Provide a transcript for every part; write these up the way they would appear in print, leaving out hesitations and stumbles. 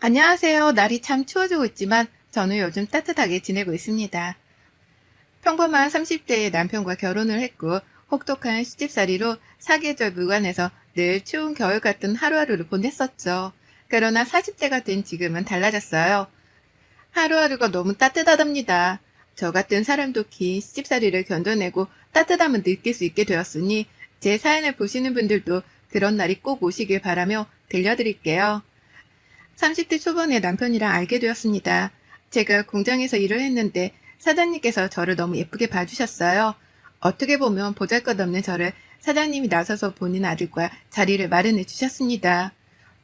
안녕하세요. 날이 참 추워지고 있지만 저는 요즘 따뜻하게 지내고 있습니다. 평범한 30대의 남편과 결혼을 했고 혹독한 시집살이로 사계절 무관해서 늘 추운 겨울 같은 하루하루를 보냈었죠. 그러나 40대가 된 지금은 달라졌어요. 하루하루가 너무 따뜻하답니다. 저 같은 사람도 긴 시집살이를 견뎌내고 따뜻함을 느낄 수 있게 되었으니 제 사연을 보시는 분들도 그런 날이 꼭 오시길 바라며 들려드릴게요. 30대 초반에 남편이랑 알게 되었습니다. 제가 공장에서 일을 했는데 사장님께서 저를 너무 예쁘게 봐주셨어요. 어떻게 보면 보잘것없는 저를 사장님이 나서서 본인 아들과 자리를 마련해 주셨습니다.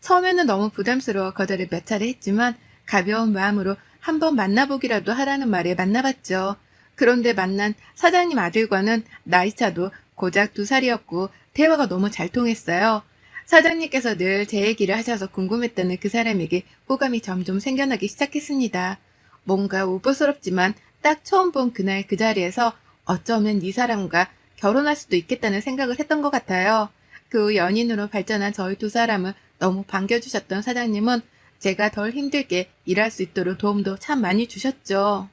처음에는 너무 부담스러워 거절을 몇 차례 했지만 가벼운 마음으로 한번 만나보기라도 하라는 말에 만나봤죠. 그런데 만난 사장님 아들과는 나이차도 고작 2살이었고 대화가 너무 잘 통했어요. 사장님께서 늘 제 얘기를 하셔서 궁금했다는 그 사람에게 호감이 점점 생겨나기 시작했습니다. 뭔가 우보스럽지만 딱 처음 본 그날 그 자리에서 어쩌면 이 사람과 결혼할 수도 있겠다는 생각을 했던 것 같아요. 그 후 연인으로 발전한 저희 두 사람을 너무 반겨주셨던 사장님은 제가 덜 힘들게 일할 수 있도록 도움도 참 많이 주셨죠.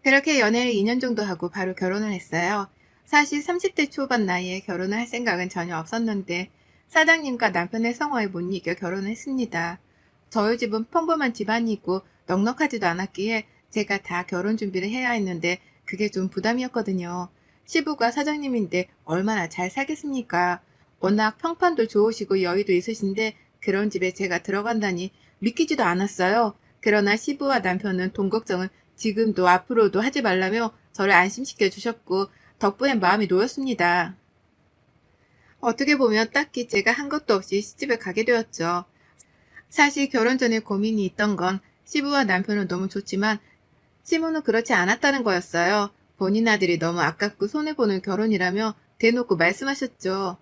그렇게 연애를 2년 정도 하고 바로 결혼을 했어요. 사실 30대 초반 나이에 결혼을 할 생각은 전혀 없었는데 사장님과 남편의 성화에 못 이겨 결혼을 했습니다. 저희 집은 평범한 집안이고 넉넉하지도 않았기에 제가 다 결혼 준비를 해야 했는데 그게 좀 부담이었거든요. 시부가 사장님인데 얼마나 잘 살겠습니까? 워낙 평판도 좋으시고 여유도 있으신데 그런 집에 제가 들어간다니 믿기지도 않았어요. 그러나 시부와 남편은 돈 걱정을 지금도 앞으로도 하지 말라며 저를 안심시켜 주셨고 덕분에 마음이 놓였습니다. 어떻게 보면 딱히 제가 한 것도 없이 시집을 가게 되었죠. 사실 결혼 전에 고민이 있던 건 시부와 남편은 너무 좋지만 시모는 그렇지 않았다는 거였어요. 본인 아들이 너무 아깝고 손해보는 결혼이라며 대놓고 말씀하셨죠.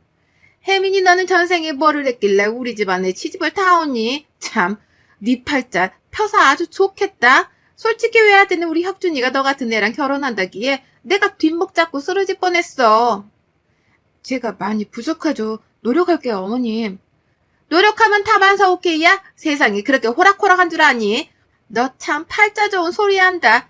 혜민이 너는 전생에 뭐를 했길래 우리 집안에 시집을 타오니? 참, 네 팔자 펴서 아주 좋겠다. 솔직히 외아들은 우리 혁준이가 너 같은 애랑 결혼한다기에 내가 뒷목 잡고 쓰러질 뻔했어. 제가 많이 부족하죠. 노력할게요, 어머님. 노력하면 다반사 오케이야? 세상이 그렇게 호락호락한 줄 아니? 너 참 팔자 좋은 소리 한다.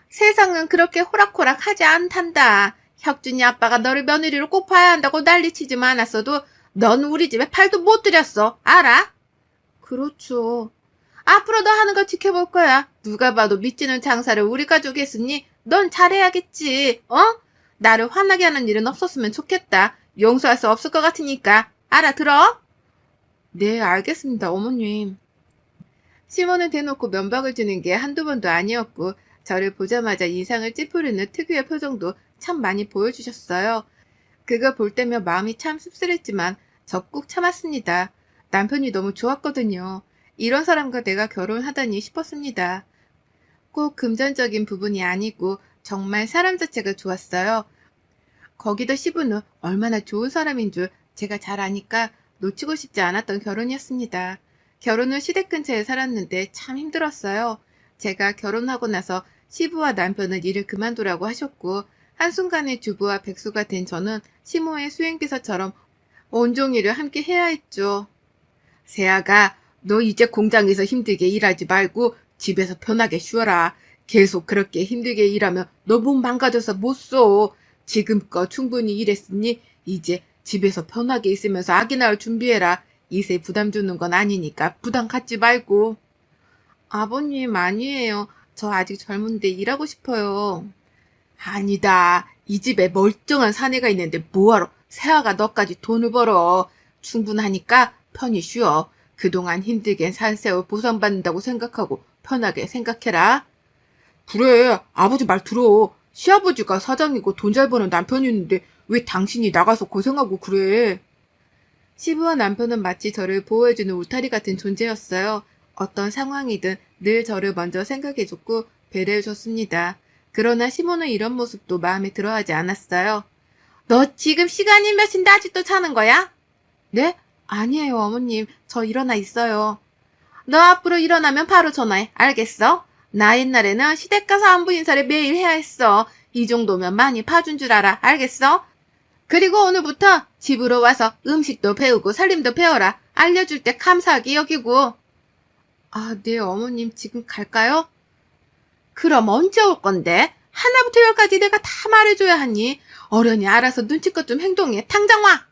세상은 그렇게 호락호락하지 않단다. 혁준이 아빠가 너를 며느리로 꼭 봐야 한다고 난리치지만 않았어도 넌 우리 집에 팔도 못 들였어. 알아? 그렇죠. 앞으로도 하는 거 지켜볼 거야. 누가 봐도 믿지는 장사를 우리 가족이 했으니 넌 잘해야겠지. 어? 나를 화나게 하는 일은 없었으면 좋겠다. 용서할 수 없을 것 같으니까. 알아들어? 네, 알겠습니다, 어머님. 시몬은 대놓고 면박을 주는 게 한두 번도 아니었고 저를 보자마자 인상을 찌푸리는 특유의 표정도 참 많이 보여주셨어요. 그거 볼 때면 마음이 참 씁쓸했지만 적극 참았습니다. 남편이 너무 좋았거든요. 이런 사람과 내가 결혼하다니 싶었습니다. 꼭 금전적인 부분이 아니고 정말 사람 자체가 좋았어요. 거기도 시부는 얼마나 좋은 사람인 줄 제가 잘 아니까 놓치고 싶지 않았던 결혼이었습니다. 결혼 후 시댁 근처에 살았는데 참 힘들었어요. 제가 결혼하고 나서 시부와 남편은 일을 그만두라고 하셨고 한순간에 주부와 백수가 된 저는 시모의 수행비서처럼 온종일 일을 함께 해야 했죠. 세아가 너 이제 공장에서 힘들게 일하지 말고 집에서 편하게 쉬어라. 계속 그렇게 힘들게 일하면 너 몸 망가져서 못 써. 지금껏 충분히 일했으니 이제 집에서 편하게 있으면서 아기 낳을 준비해라. 이세 부담 주는 건 아니니까 부담 갖지 말고. 아버님 아니에요. 저 아직 젊은데 일하고 싶어요. 아니다. 이 집에 멀쩡한 사내가 있는데 뭐하러 세아가 너까지 돈을 벌어. 충분하니까 편히 쉬어. 그동안 힘들게 산 세월 보상받는다고 생각하고 편하게 생각해라. 그래, 아버지 말 들어. 시아버지가 사장이고 돈 잘 버는 남편이 있는데 왜 당신이 나가서 고생하고 그래? 시부와 남편은 마치 저를 보호해주는 울타리 같은 존재였어요. 어떤 상황이든 늘 저를 먼저 생각해줬고 배려해줬습니다. 그러나 시모는 이런 모습도 마음에 들어하지 않았어요. 너 지금 시간이 몇인데 아직도 자는 거야? 네? 아니에요, 어머님. 저 일어나 있어요. 너 앞으로 일어나면 바로 전화해. 알겠어? 나 옛날에는 시댁 가서 안부 인사를 매일 해야 했어. 이 정도면 많이 봐준 줄 알아. 알겠어? 그리고 오늘부터 집으로 와서 음식도 배우고 살림도 배워라. 알려줄 때 감사하게 여기고. 아, 네, 어머님 지금 갈까요? 그럼 언제 올 건데? 하나부터 열까지 내가 다 말해줘야 하니. 어련히 알아서 눈치껏 좀 행동해. 당장 와!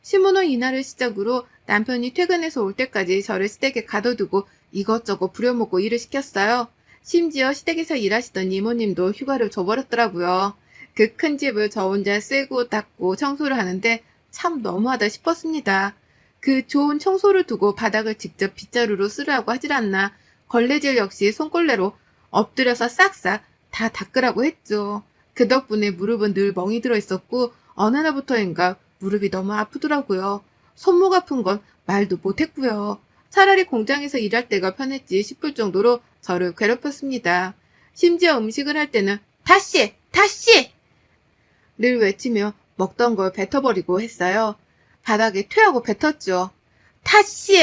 시모노 이날을 시작으로 남편이 퇴근해서 올 때까지 저를 시댁에 가둬두고 이것저것 부려먹고 일을 시켰어요. 심지어 시댁에서 일하시던 이모님도 휴가를 줘버렸더라고요. 그 큰 집을 저 혼자 쓰고 닦고 청소를 하는데 참 너무하다 싶었습니다. 그 좋은 청소를 두고 바닥을 직접 빗자루로 쓰라고 하질 않나. 걸레질 역시 손걸레로 엎드려서 싹싹 다 닦으라고 했죠. 그 덕분에 무릎은 늘 멍이 들어 있었고 어느 날부터인가 무릎이 너무 아프더라고요. 손목 아픈 건 말도 못했고요. 차라리 공장에서 일할 때가 편했지 싶을 정도로 저를 괴롭혔습니다. 심지어 음식을 할 때는 다시! 다시! 를 외치며 먹던 걸 뱉어버리고 했어요. 바닥에 퇴하고 뱉었죠. 다시!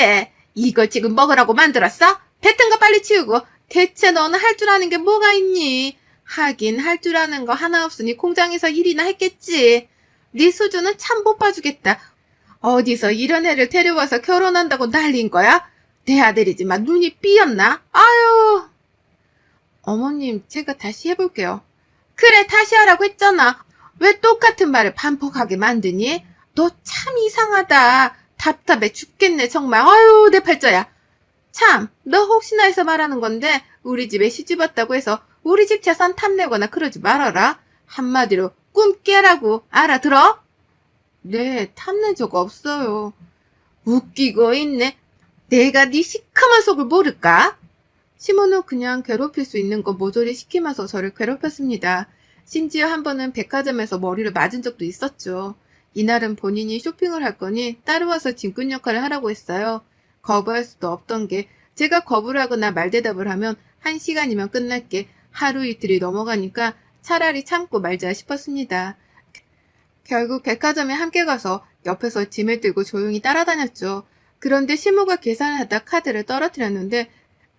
이걸 지금 먹으라고 만들었어? 뱉은 거 빨리 치우고 대체 너는 할 줄 아는 게 뭐가 있니? 하긴 할 줄 아는 거 하나 없으니 공장에서 일이나 했겠지. 네 수준은 참 못 봐주겠다. 어디서 이런 애를 데려와서 결혼한다고 난린 거야? 내 아들이지만 눈이 삐었나? 아유. 어머님, 제가 다시 해볼게요. 그래, 다시 하라고 했잖아. 왜 똑같은 말을 반복하게 만드니? 너 참 이상하다. 답답해 죽겠네, 정말. 아유, 내 팔자야. 참, 너 혹시나 해서 말하는 건데 우리 집에 시집 왔다고 해서 우리 집 재산 탐내거나 그러지 말아라. 한마디로 꿈 깨라고 알아들어? 네, 탐낸 적 없어요. 웃기고 있네. 내가 네 시커먼 속을 모를까? 시몬은 그냥 괴롭힐 수 있는 거 모조리 시키면서 저를 괴롭혔습니다. 심지어 한 번은 백화점에서 머리를 맞은 적도 있었죠. 이날은 본인이 쇼핑을 할 거니 따라와서 짐꾼 역할을 하라고 했어요. 거부할 수도 없던 게 제가 거부를 하거나 말대답을 하면 1시간이면 끝날 게 하루 이틀이 넘어가니까 차라리 참고 말자 싶었습니다. 결국 백화점에 함께 가서 옆에서 짐을 들고 조용히 따라다녔죠. 그런데 시모가 계산을 하다 카드를 떨어뜨렸는데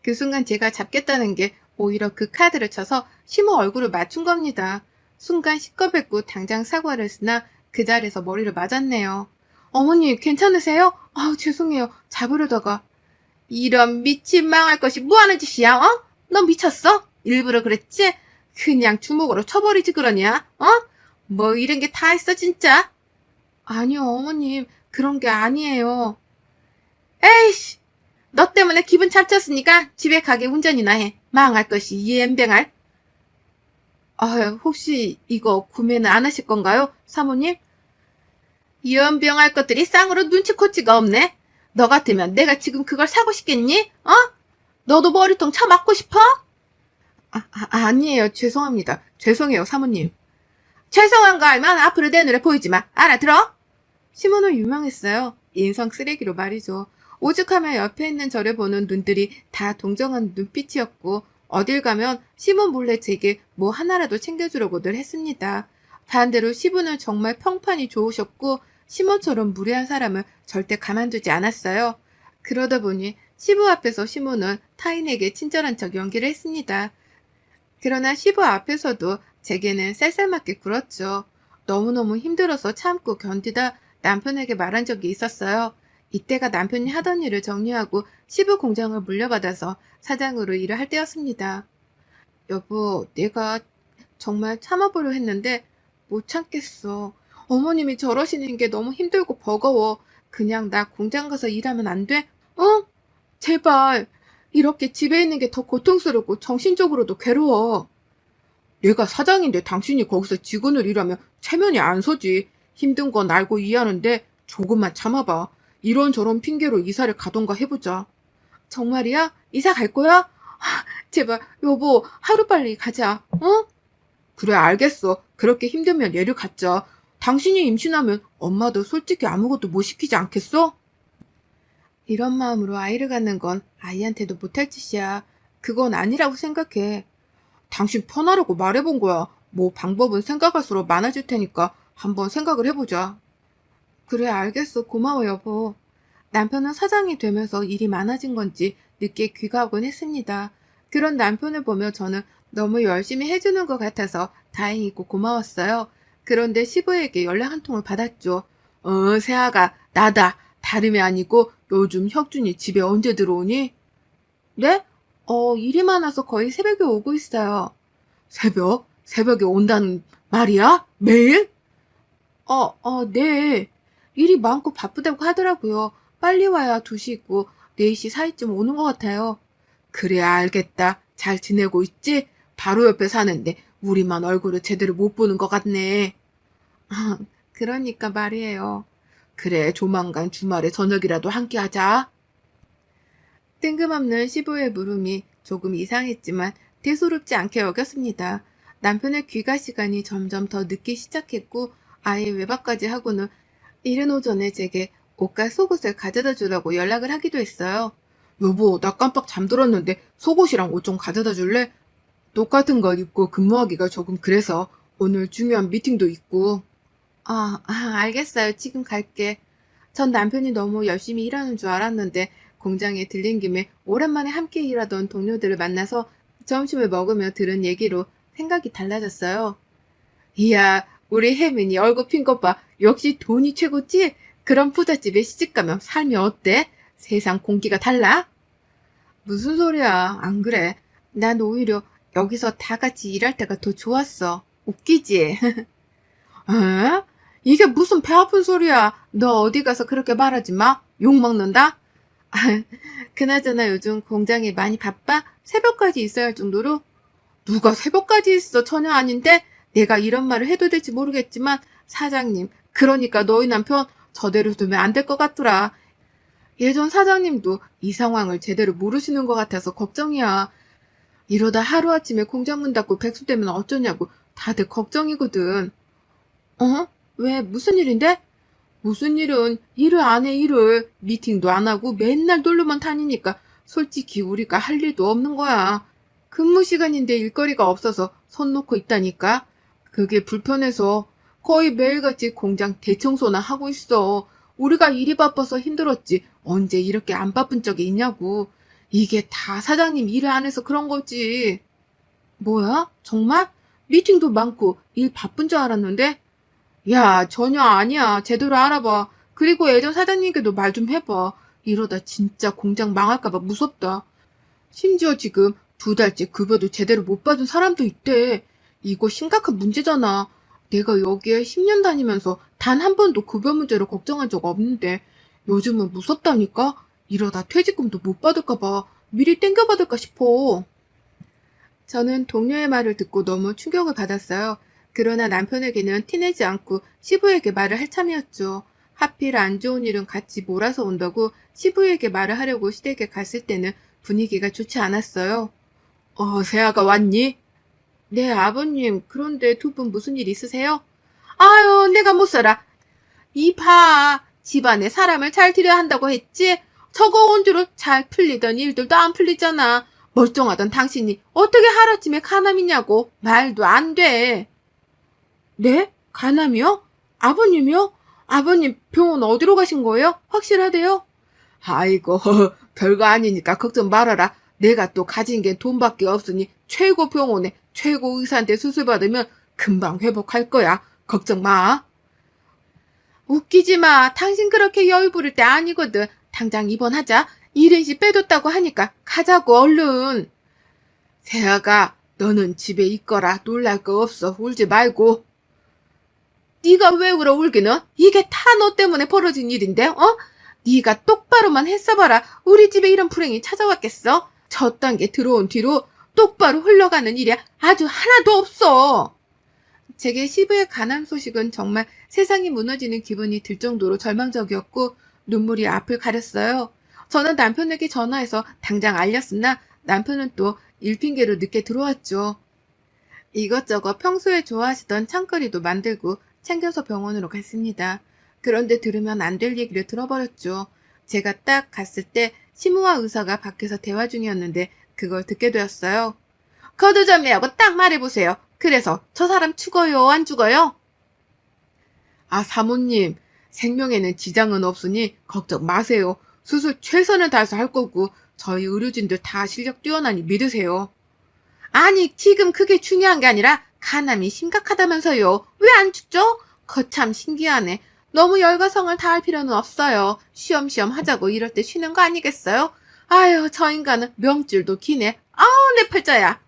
그 순간 제가 잡겠다는 게 오히려 그 카드를 쳐서 시모 얼굴을 맞춘 겁니다. 순간 시꺼뱄고 당장 사과를 했으나 그 자리에서 머리를 맞았네요. 어머니 괜찮으세요? 아우 죄송해요. 잡으려다가. 이런 미친 망할 것이 뭐하는 짓이야? 어? 너 미쳤어? 일부러 그랬지? 그냥 주먹으로 쳐버리지 그러냐? 어? 뭐 이런 게 다 있어 진짜? 아니요 어머님 그런 게 아니에요. 에이씨 너 때문에 기분 잡쳤으니까 집에 가게 운전이나 해. 망할 것이 이엠뱅할. 아 혹시 이거 구매는 안 하실 건가요 사모님? 이연병할 것들이 쌍으로 눈치코치가 없네. 너 같으면 내가 지금 그걸 사고 싶겠니? 어? 너도 머리통 쳐맞고 싶어? 아니에요. 죄송합니다. 죄송해요, 사모님. 죄송한 거 알면 앞으로 내 눈에 보이지 마. 알아들어? 시몬은 유명했어요. 인성 쓰레기로 말이죠. 오죽하면 옆에 있는 저를 보는 눈들이 다 동정한 눈빛이었고 어딜 가면 시몬 몰래 제게 뭐 하나라도 챙겨주려고 늘 했습니다. 반대로 시몬은 정말 평판이 좋으셨고 시몬처럼 무례한 사람을 절대 가만두지 않았어요. 그러다 보니 시부 앞에서 시몬은 타인에게 친절한 척 연기를 했습니다. 그러나 시부 앞에서도 제게는 쌀쌀맞게 굴었죠. 너무너무 힘들어서 참고 견디다 남편에게 말한 적이 있었어요. 이때가 남편이 하던 일을 정리하고 시부 공장을 물려받아서 사장으로 일을 할 때였습니다. 여보, 내가 정말 참아보려 했는데 못 참겠어. 어머님이 저러시는 게 너무 힘들고 버거워. 그냥 나 공장 가서 일하면 안 돼? 어? 제발. 이렇게 집에 있는 게 더 고통스럽고 정신적으로도 괴로워. 내가 사장인데 당신이 거기서 직원을 일하면 체면이 안 서지. 힘든 건 알고 이해하는데 조금만 참아봐. 이런저런 핑계로 이사를 가던가 해보자. 정말이야? 이사 갈 거야? 제발 여보 하루빨리 가자. 어? 그래 알겠어. 그렇게 힘들면 얘를 갖자. 당신이 임신하면 엄마도 솔직히 아무것도 못 시키지 않겠어? 이런 마음으로 아이를 갖는 건 아이한테도 못할 짓이야. 그건 아니라고 생각해. 당신 편하라고 말해본 거야. 뭐 방법은 생각할수록 많아질 테니까 한번 생각을 해보자. 그래 알겠어. 고마워 여보. 남편은 사장이 되면서 일이 많아진 건지 늦게 귀가하곤 했습니다. 그런 남편을 보며 저는 너무 열심히 해주는 것 같아서 다행이고 고마웠어요. 그런데 시부에게 연락 한 통을 받았죠. 세아가 나다. 다름이 아니고 요즘 혁준이 집에 언제 들어오니? 네? 일이 많아서 거의 새벽에 오고 있어요. 새벽? 새벽에 온다는 말이야? 매일? 네. 일이 많고 바쁘다고 하더라고요. 빨리 와야 2시 있고 4시 사이쯤 오는 것 같아요. 그래, 알겠다. 잘 지내고 있지? 바로 옆에 사는데 우리만 얼굴을 제대로 못 보는 것 같네. 그러니까 말이에요. 그래, 조만간 주말에 저녁이라도 함께 하자. 뜬금없는 시부의 물음이 조금 이상했지만 대수롭지 않게 여겼습니다. 남편의 귀가 시간이 점점 더 늦기 시작했고 아예 외박까지 하고는 이른 오전에 제게 옷과 속옷을 가져다 주라고 연락을 하기도 했어요. 여보, 나 깜빡 잠들었는데 속옷이랑 옷 좀 가져다 줄래? 똑같은 걸 입고 근무하기가 조금 그래서 오늘 중요한 미팅도 있고. 알겠어요. 지금 갈게. 전 남편이 너무 열심히 일하는 줄 알았는데 공장에 들린 김에 오랜만에 함께 일하던 동료들을 만나서 점심을 먹으며 들은 얘기로 생각이 달라졌어요. 이야, 우리 혜민이 얼굴 핀 것 봐. 역시 돈이 최고지? 그런 부잣집에 시집가면 삶이 어때? 세상 공기가 달라? 무슨 소리야. 안 그래. 난 오히려 여기서 다 같이 일할 때가 더 좋았어. 웃기지? 에? 이게 무슨 배 아픈 소리야. 너 어디 가서 그렇게 말하지 마. 욕 먹는다? 그나저나 요즘 공장이 많이 바빠? 새벽까지 있어야 할 정도로? 누가 새벽까지 있어? 전혀 아닌데? 내가 이런 말을 해도 될지 모르겠지만 사장님, 그러니까 너희 남편 저대로 두면 안 될 것 같더라. 예전 사장님도 이 상황을 제대로 모르시는 것 같아서 걱정이야. 이러다 하루아침에 공장 문 닫고 백수되면 어쩌냐고 다들 걱정이거든. 왜? 무슨 일인데? 무슨 일은 일을 안 해, 일을. 미팅도 안 하고 맨날 놀러만 다니니까 솔직히 우리가 할 일도 없는 거야. 근무 시간인데 일거리가 없어서 손 놓고 있다니까. 그게 불편해서 거의 매일같이 공장 대청소나 하고 있어. 우리가 일이 바빠서 힘들었지. 언제 이렇게 안 바쁜 적이 있냐고. 이게 다 사장님 일을 안 해서 그런 거지. 뭐야? 정말? 미팅도 많고 일 바쁜 줄 알았는데? 야, 전혀 아니야. 제대로 알아봐. 그리고 예전 사장님께도 말 좀 해봐. 이러다 진짜 공장 망할까봐 무섭다. 심지어 지금 2달째 급여도 제대로 못 받은 사람도 있대. 이거 심각한 문제잖아. 내가 여기에 10년 다니면서 단 한 번도 급여 문제로 걱정한 적 없는데 요즘은 무섭다니까? 이러다 퇴직금도 못 받을까봐 미리 땡겨받을까 싶어. 저는 동료의 말을 듣고 너무 충격을 받았어요. 그러나 남편에게는 티내지 않고 시부에게 말을 할 참이었죠. 하필 안 좋은 일은 같이 몰아서 온다고 시부에게 말을 하려고 시댁에 갔을 때는 분위기가 좋지 않았어요. 세아가 왔니? 네, 아버님. 그런데 2분 무슨 일 있으세요? 아유, 내가 못 살아. 이봐, 집안에 사람을 잘 들여야 한다고 했지? 저거 온 줄은 잘 풀리던 일들도 안 풀리잖아. 멀쩡하던 당신이 어떻게 하루아침에 간암이냐고. 말도 안 돼. 네? 간암이요? 아버님이요? 아버님 병원 어디로 가신 거예요? 확실하대요? 아이고, 별거 아니니까 걱정 말아라. 내가 또 가진 게 돈밖에 없으니 최고 병원에 최고 의사한테 수술 받으면 금방 회복할 거야. 걱정 마. 웃기지 마. 당신 그렇게 여유 부릴 때 아니거든. 당장 입원하자. 1인씩 빼뒀다고 하니까 가자고 얼른. 세아가 너는 집에 있거라. 놀랄 거 없어. 울지 말고. 네가 왜 울어 울기는? 이게 다 너 때문에 벌어진 일인데, 네가 똑바로만 했어봐라. 우리 집에 이런 불행이 찾아왔겠어? 저 단계 들어온 뒤로 똑바로 흘러가는 일이 아주 하나도 없어. 제게 시부의 간암 소식은 정말 세상이 무너지는 기분이 들 정도로 절망적이었고 눈물이 앞을 가렸어요. 저는 남편에게 전화해서 당장 알렸으나 남편은 또 일 핑계로 늦게 들어왔죠. 이것저것 평소에 좋아하시던 창거리도 만들고 챙겨서 병원으로 갔습니다. 그런데 들으면 안 될 얘기를 들어버렸죠. 제가 딱 갔을 때 시무와 의사가 밖에서 대화 중이었는데 그걸 듣게 되었어요. 거두절미하고 딱 말해보세요. 그래서 저 사람 죽어요, 안 죽어요? 사모님, 생명에는 지장은 없으니 걱정 마세요. 수술 최선을 다해서 할 거고 저희 의료진들 다 실력 뛰어나니 믿으세요. 아니, 지금 그게 중요한 게 아니라 간암이 심각하다면서요. 왜 안 죽죠? 거참 신기하네. 너무 열과성을 다할 필요는 없어요. 쉬엄쉬엄 하자고 이럴 때 쉬는 거 아니겠어요? 아유, 저 인간은 명줄도 기네. 아우, 내 팔자야.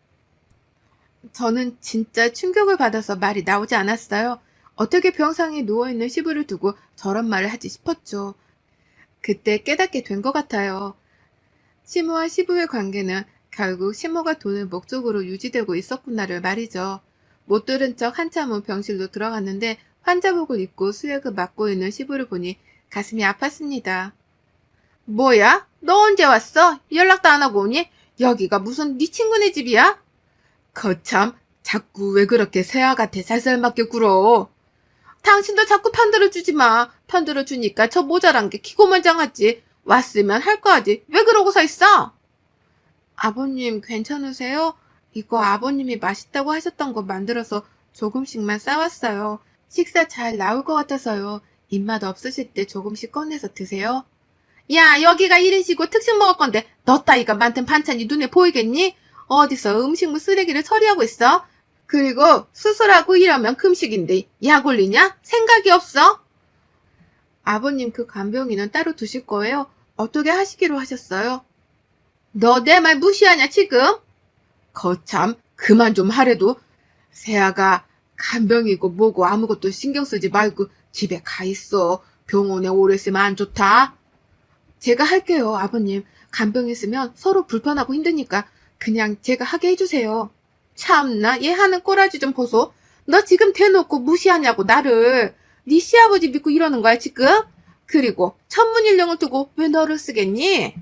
저는 진짜 충격을 받아서 말이 나오지 않았어요. 어떻게 병상에 누워있는 시부를 두고 저런 말을 하지 싶었죠. 그때 깨닫게 된 것 같아요. 시모와 시부의 관계는 결국 시모가 돈을 목적으로 유지되고 있었구나를 말이죠. 못 들은 척 한참은 병실로 들어갔는데 환자복을 입고 수액을 맞고 있는 시부를 보니 가슴이 아팠습니다. 뭐야? 너 언제 왔어? 연락도 안 하고 오니? 여기가 무슨 네 친구네 집이야? 거참, 자꾸 왜 그렇게 새아같아 살살맞게 굴어? 당신도 자꾸 편들어주지 마. 편들어주니까 저 모자란 게 기고만장하지. 왔으면 할 거 하지. 왜 그러고 서 있어? 아버님 괜찮으세요? 이거 아버님이 맛있다고 하셨던 거 만들어서 조금씩만 싸왔어요. 식사 잘 나올 것 같아서요. 입맛 없으실 때 조금씩 꺼내서 드세요. 야, 여기가 1인시고 특식 먹을 건데 너 따위가 만든 반찬이 눈에 보이겠니? 어디서 음식물 쓰레기를 처리하고 있어? 그리고 수술하고 이러면 금식인데 약 올리냐? 생각이 없어? 아버님 그 간병인은 따로 두실 거예요? 어떻게 하시기로 하셨어요? 너 내 말 무시하냐 지금? 거참 그만 좀 하래도 세아가 간병이고 뭐고 아무것도 신경 쓰지 말고 집에 가 있어. 병원에 오래 있으면 안 좋다. 제가 할게요, 아버님. 간병 있으면 서로 불편하고 힘드니까 그냥 제가 하게 해주세요. 참나, 얘 하는 꼬라지 좀 보소. 너 지금 대놓고 무시하냐고, 나를. 네 시아버지 믿고 이러는 거야, 지금? 그리고 천문일령을 두고 왜 너를 쓰겠니?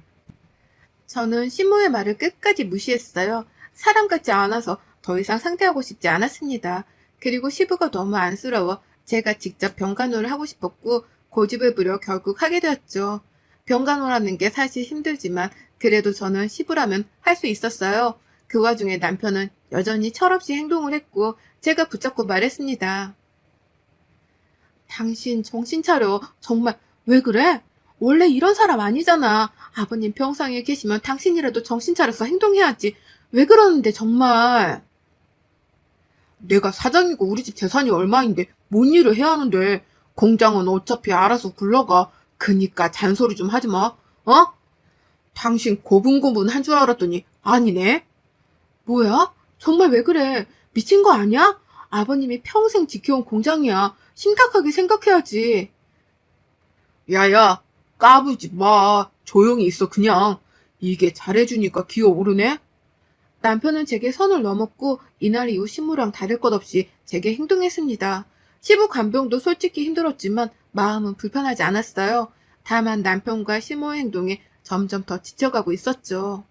저는 신모의 말을 끝까지 무시했어요. 사람 같지 않아서 더 이상 상대하고 싶지 않았습니다. 그리고 시부가 너무 안쓰러워 제가 직접 병간호를 하고 싶었고 고집을 부려 결국 하게 되었죠. 병간호라는 게 사실 힘들지만 그래도 저는 시부라면 할 수 있었어요. 그 와중에 남편은 여전히 철없이 행동을 했고 제가 붙잡고 말했습니다. 당신 정신 차려. 정말 왜 그래? 원래 이런 사람 아니잖아. 아버님 병상에 계시면 당신이라도 정신 차려서 행동해야지. 왜 그러는데 정말. 내가 사장이고 우리 집 재산이 얼마인데 뭔 일을 해야 하는데. 공장은 어차피 알아서 굴러가. 그니까 잔소리 좀 하지 마. 어? 당신 고분고분 한 줄 알았더니 아니네. 뭐야? 정말 왜 그래? 미친 거 아니야? 아버님이 평생 지켜온 공장이야. 심각하게 생각해야지. 야야, 까부지 마. 조용히 있어, 그냥. 이게 잘해주니까 기어오르네? 남편은 제게 선을 넘었고 이날 이후 시무랑 다를 것 없이 제게 행동했습니다. 시부 간병도 솔직히 힘들었지만 마음은 불편하지 않았어요. 다만 남편과 시모의 행동에 점점 더 지쳐가고 있었죠.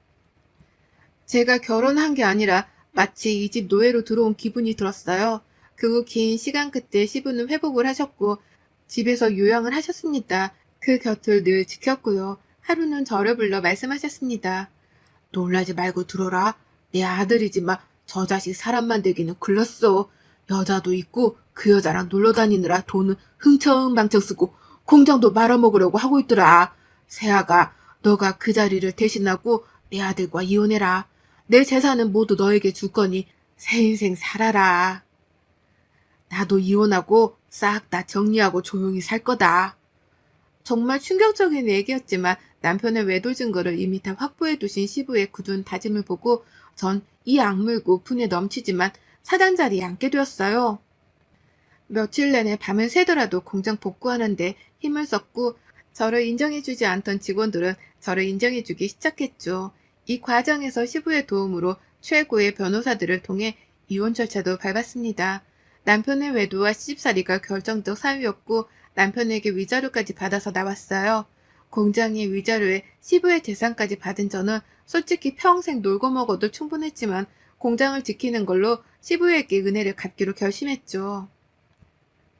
제가 결혼한 게 아니라 마치 이 집 노예로 들어온 기분이 들었어요. 그 후 긴 시간 끝에 시부는 회복을 하셨고 집에서 요양을 하셨습니다. 그 곁을 늘 지켰고요. 하루는 저를 불러 말씀하셨습니다. 놀라지 말고 들어라. 내 아들이지만 저 자식 사람 만들기는 글렀어. 여자도 있고 그 여자랑 놀러 다니느라 돈은 흥청망청 쓰고 공장도 말아먹으려고 하고 있더라. 세아가 너가 그 자리를 대신하고 내 아들과 이혼해라. 내 재산은 모두 너에게 줄 거니 새 인생 살아라. 나도 이혼하고 싹 다 정리하고 조용히 살 거다. 정말 충격적인 얘기였지만 남편의 외도 증거를 이미 다 확보해 두신 시부의 굳은 다짐을 보고 전 이 악물고 분에 넘치지만 사장 자리에 앉게 되었어요. 며칠 내내 밤을 새더라도 공장 복구하는데 힘을 썼고 저를 인정해주지 않던 직원들은 저를 인정해주기 시작했죠. 이 과정에서 시부의 도움으로 최고의 변호사들을 통해 이혼 절차도 밟았습니다. 남편의 외도와 시집살이가 결정적 사유였고 남편에게 위자료까지 받아서 나왔어요. 공장의 위자료에 시부의 재산까지 받은 저는 솔직히 평생 놀고 먹어도 충분했지만 공장을 지키는 걸로 시부에게 은혜를 갚기로 결심했죠.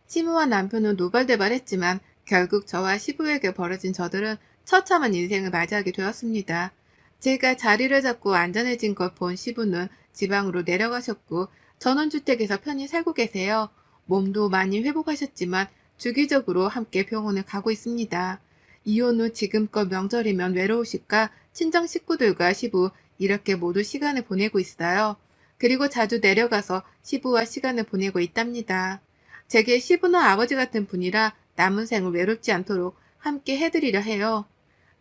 시부와 남편은 노발대발했지만 결국 저와 시부에게 벌어진 저들은 처참한 인생을 맞이하게 되었습니다. 제가 자리를 잡고 안전해진 걸 본 시부는 지방으로 내려가셨고 전원주택에서 편히 살고 계세요. 몸도 많이 회복하셨지만 주기적으로 함께 병원을 가고 있습니다. 이혼 후 지금껏 명절이면 외로우실까 친정 식구들과 시부 이렇게 모두 시간을 보내고 있어요. 그리고 자주 내려가서 시부와 시간을 보내고 있답니다. 제게 시부는 아버지 같은 분이라 남은 생을 외롭지 않도록 함께 해드리려 해요.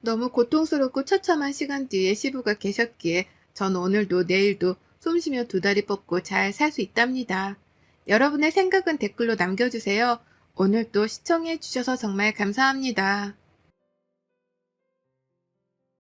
너무 고통스럽고 처참한 시간 뒤에 시부가 계셨기에 전 오늘도 내일도 숨쉬며 두 다리 뻗고 잘 살 수 있답니다. 여러분의 생각은 댓글로 남겨주세요. 오늘도 시청해 주셔서 정말 감사합니다.